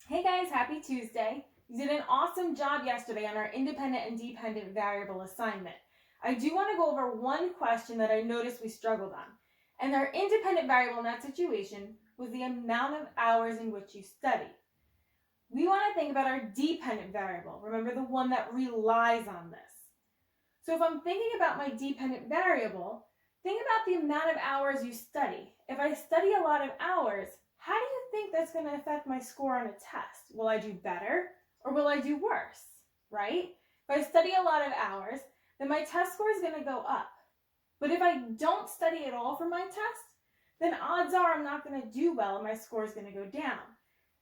Hey guys, happy Tuesday. You did an awesome job yesterday on our independent and dependent variable assignment. I do want to go over one question that I noticed we struggled on. And our independent variable in that situation was the amount of hours in which you studied. We want to think about our dependent variable. Remember, the one that relies on this. So if I'm thinking about my dependent variable, think about the amount of hours you study. If I study a lot of hours, how do you think that's going to affect my score on a test? Will I do better or will I do worse, right? If I study a lot of hours, then my test score is going to go up. But if I don't study at all for my test, then odds are I'm not going to do well and my score is going to go down.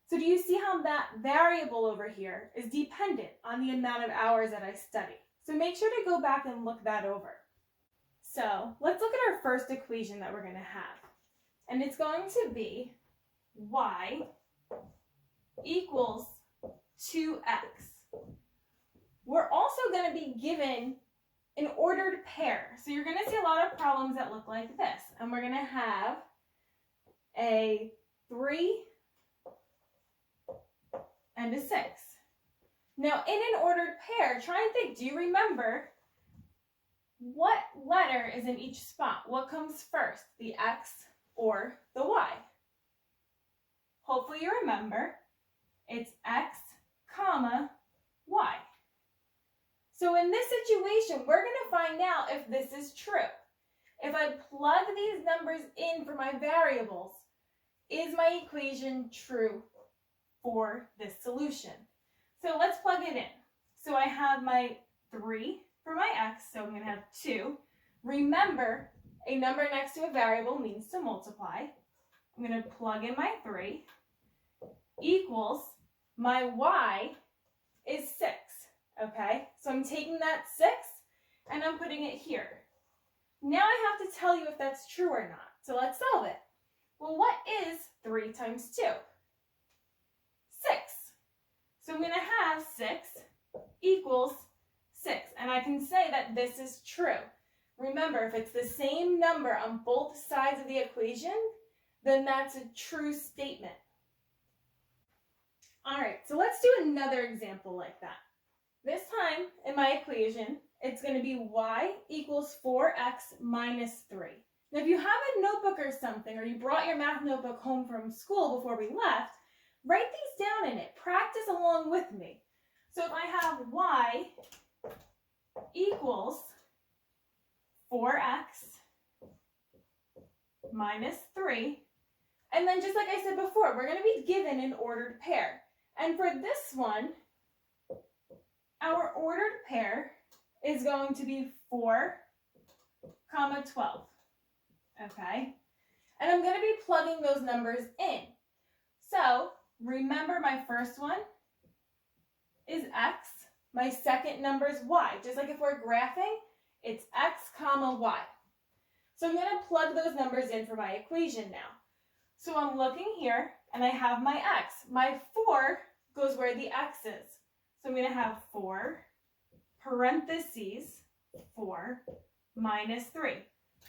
So do you see how that variable over here is dependent on the amount of hours that I study? So make sure to go back and look that over. So let's look at our first equation that we're going to have. And it's going to be y equals 2x. We're also going to be given an ordered pair. So you're going to see a lot of problems that look like this. And we're going to have a 3 and a 6. Now, in an ordered pair, try and think, do you remember what letter is in each spot? What comes first, the x or the y? Hopefully you remember, it's x, comma, y. So in this situation, we're going to find out if this is true. If I plug these numbers in for my variables, is my equation true for this solution? So let's plug it in. So I have my 3 for my x, so I'm going to have 2. Remember, a number next to a variable means to multiply. I'm going to plug in my 3 equals my y is 6, okay? So I'm taking that 6 and I'm putting it here. Now I have to tell you if that's true or not. So let's solve it. Well, what is 3 times 2? 6. So I'm going to have 6 equals 6. And I can say that this is true. Remember, if it's the same number on both sides of the equation, then that's a true statement. All right, so let's do another example like that. This time in my equation, it's going to be y equals 4x minus 3. Now, if you have a notebook or something, or you brought your math notebook home from school before we left, write these down in it. Practice along with me. So if I have y equals 4x minus 3, and then just like I said before, we're going to be given an ordered pair. And for this one, our ordered pair is going to be 4, 12. Okay? And I'm going to be plugging those numbers in. So remember, my first one is x. My second number is y. Just like if we're graphing, it's x comma y. So I'm going to plug those numbers in for my equation now. So I'm looking here, and I have my x. My 4 goes where the x is. So I'm going to have 4 parentheses 4 minus 3.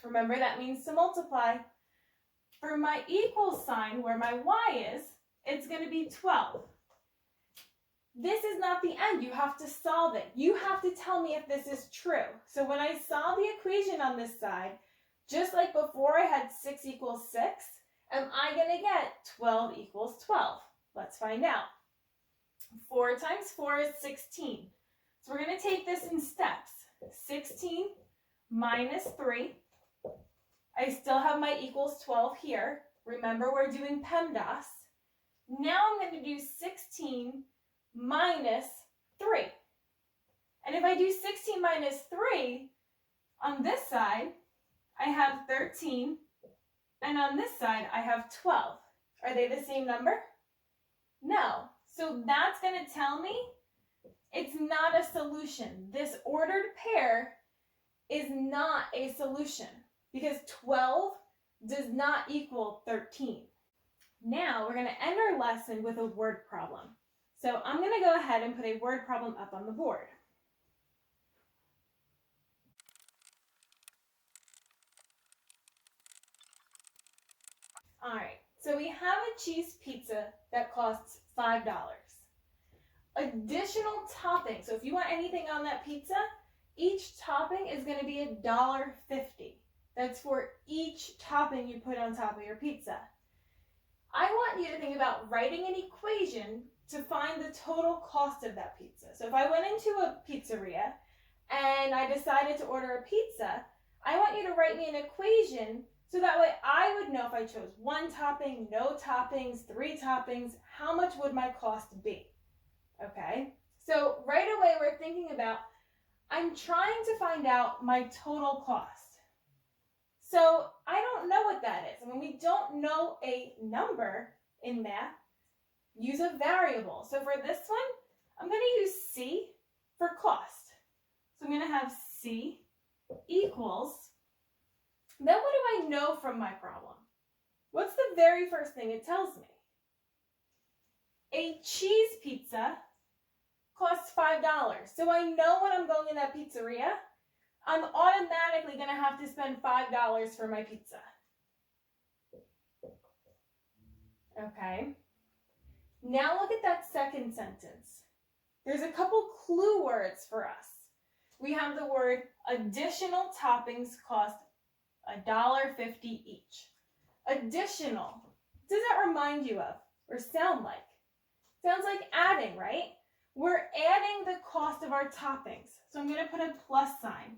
Remember, that means to multiply. For my equal sign, where my y is, it's going to be 12. This is not the end. You have to solve it. You have to tell me if this is true. So when I solve the equation on this side, just like before I had 6 equals 6, am I going to get 12 equals 12? Let's find out. 4 times 4 is 16. So we're going to take this in steps. 16 minus 3. I still have my equals 12 here. Remember, we're doing PEMDAS. Now I'm going to do 16 minus 3. And if I do 16 minus 3, on this side, I have 13, and on this side, I have 12. Are they the same number? No. So that's going to tell me it's not a solution. This ordered pair is not a solution because 12 does not equal 13. Now we're going to end our lesson with a word problem. So I'm going to go ahead and put a word problem up on the board. All right, So we have a cheese pizza that costs $5. Additional topping, so if you want anything on that pizza, each topping is going to be $1.50. That's for each topping you put on top of your pizza. I want you to think about writing an equation to find the total cost of that pizza. So if I went into a pizzeria and I decided to order a pizza, I want you to write me an equation so that way I would know if I chose one topping, no toppings, 3 toppings, how much would my cost be? Okay, so right away we're thinking about, I'm trying to find out my total cost. So I don't know what that is. And when we don't know a number in math, use a variable. So for this one, I'm going to use C for cost. So I'm going to have C equals, then what do I know from my problem? What's the very first thing it tells me? A cheese pizza costs $5. So I know when I'm going in that pizzeria, I'm automatically going to have to spend $5 for my pizza. Okay. Now look at that second sentence. There's a couple clue words for us. We have the word additional toppings cost $1.50 each. Additional. What does that remind you of or sound like? Sounds like adding, right? We're adding the cost of our toppings. So I'm going to put a plus sign.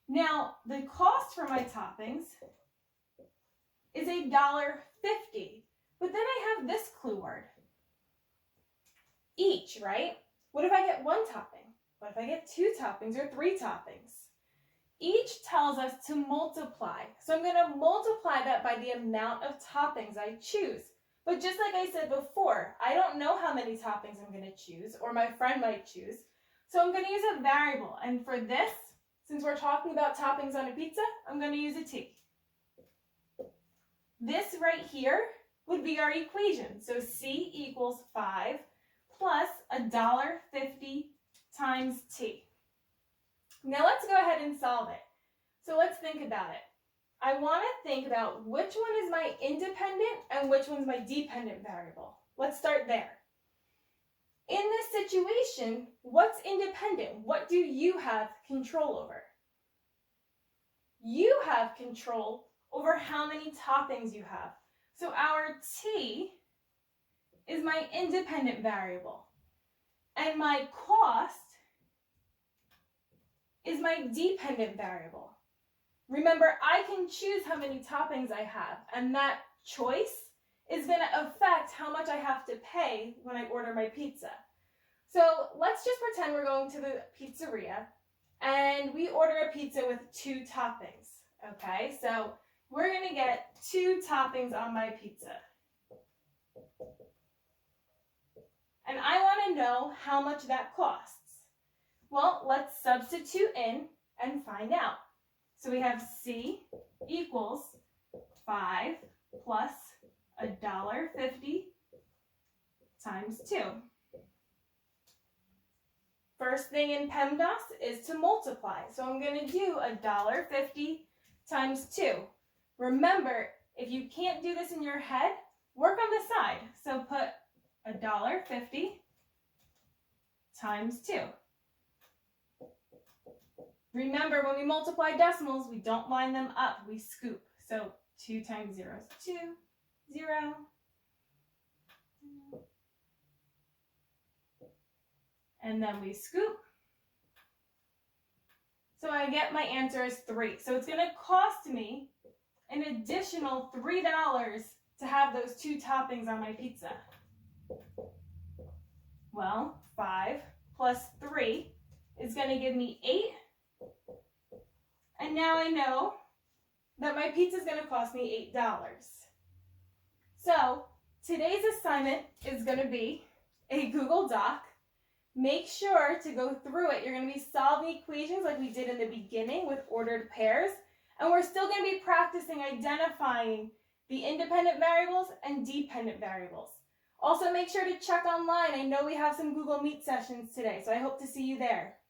Now, the cost for my toppings is $1.50. But then I have this clue word. Each, right? What if I get 1 topping? What if I get 2 toppings or 3 toppings? Each tells us to multiply. So I'm going to multiply that by the amount of toppings I choose. But just like I said before, I don't know how many toppings I'm going to choose, or my friend might choose. So I'm going to use a variable. And for this, since we're talking about toppings on a pizza, I'm going to use a T. This right here would be our equation. So C equals 5 plus $1.50 times T. Now let's go ahead and solve it. So let's think about it. I want to think about which one is my independent and which one's my dependent variable. Let's start there. In this situation, what's independent? What do you have control over? You have control over how many toppings you have. So our T is my independent variable. And my cost is my dependent variable. Remember, I can choose how many toppings I have, and that choice is going to affect how much I have to pay when I order my pizza. So let's just pretend we're going to the pizzeria, and we order a pizza with 2 toppings, okay? So we're going to get 2 toppings on my pizza. And I want to know how much that costs. Well, let's substitute in and find out. So we have C equals 5 plus $1.50 times 2. First thing in PEMDAS is to multiply. So I'm going to do $1.50 times 2. Remember, if you can't do this in your head, work on the side. So put $1.50 times 2. Remember, when we multiply decimals, we don't line them up, we scoop. So 2 times 0 is 2, 0. And then we scoop. So I get my answer is 3. So it's going to cost me an additional $3 to have those 2 toppings on my pizza. Well, 5 plus 3 is going to give me 8. And now I know that my pizza is going to cost me $8. So today's assignment is going to be a Google Doc. Make sure to go through it. You're going to be solving equations like we did in the beginning with ordered pairs. And we're still going to be practicing identifying the independent variables and dependent variables. Also, make sure to check online. I know we have some Google Meet sessions today, so I hope to see you there.